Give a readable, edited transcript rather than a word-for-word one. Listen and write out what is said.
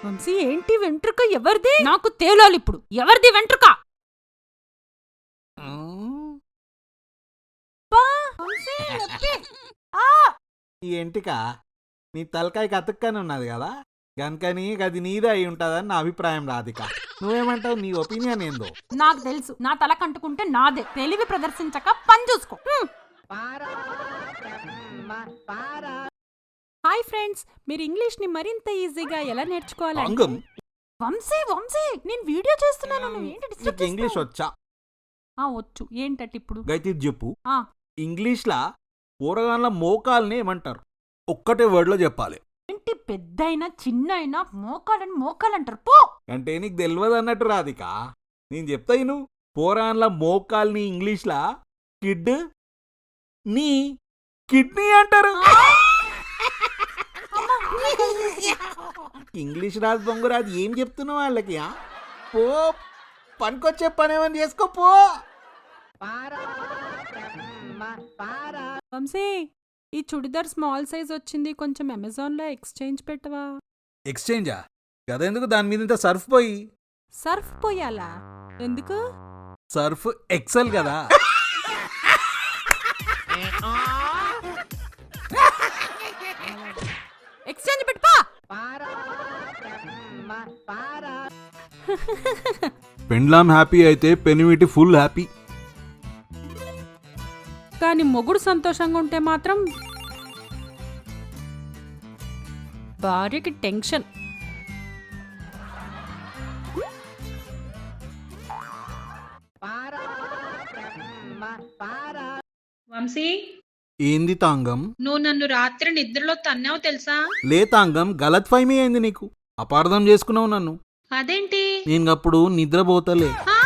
వంశీ ఏంటి వెంట్రుక ఎవరిది? నాకు తేలాలి ఇప్పుడు. ఎవరిది వెంట్రుక? ఈ ఎంటిక నీ తలకాయకి అతుక్కని ఉన్నది కదా, గనుకని అది నీదే అయి ఉంటదని నా అభిప్రాయం రాధిక. నువ్వేమంటావు? నీ ఒపీనియన్ ఏందో? నాకు తెలుసు, నా తల కంటుకుంటే నాదే. తెలివి ప్రదర్శించక పని చూసుకో. హాయ్ ఫ్రెండ్స్, మీరు ఇంగ్లీష్ ని మరింత ఈజీగా ఎలా నేర్చుకోవాలంటే వంశీ వంశీ నేను వీడియో చేస్తున్నాను. నువ్వేంటి డిస్టర్బ్ ఇంగ్లీష్ వచ్చా? వచ్చు. ఏంటంటే ఇప్పుడు గైతి చెప్పు. ఇంగ్లీష్ లా కూరగాయల మోకాల్ని ఏమంటారు? ఒక్కటే వర్డ్ లో చెప్పాలి. ఏంటి పెద్దయినా చిన్నైనా మోకాలని మోకాలంటారు పో. అంటే నీకు తెలియదు అన్నట్టు రాధిక. నేను చెప్తా ఇను. పోరాన్ల మోకాల్ని ఇంగ్లీష్ లా కిడ్ నీ కిడ్నీ అంటారు. ఇంగ్లీష్ రాదు బొంగురాదు, ఏం చెప్తున్నావు వాళ్ళకి? పో, పనికొచ్చే పని ఏమని చేసుకోపో. వంశీ, ఈ చుడిదార్ స్మాల్ సైజ్ వచ్చింది, కొంచెం అమెజాన్ లో ఎక్స్చేంజ్ పెట్టవా? ఎక్స్చేంజా? కదెందుకు? దాని మీద ఇంత సర్ఫ్ పోయి. సర్ఫ్ పోయాలా? ఎందుకు? సర్ఫ్ ఎక్సెల్ కదా. ఎక్స్చేంజ్ పెట్టుపా. పెండ్లాం హ్యాపీ అయితే పెనిమిటి ఫుల్ హ్యాపీ. కానీ మొగుడు సంతోషంగా ఉంటే మాత్రం భార్యకి టెన్షన్. వంశీ, ఏంది తాంగం? నువ్వు నన్ను రాత్రి నిద్రలో తన్నావు తెలుసా? లే తాంగం, గలత్ ఫైమీ అయింది నీకు. అపార్థం చేసుకున్నావు నన్ను. అదేంటి? నేను అప్పుడు నిద్రపోతలే. ఆ?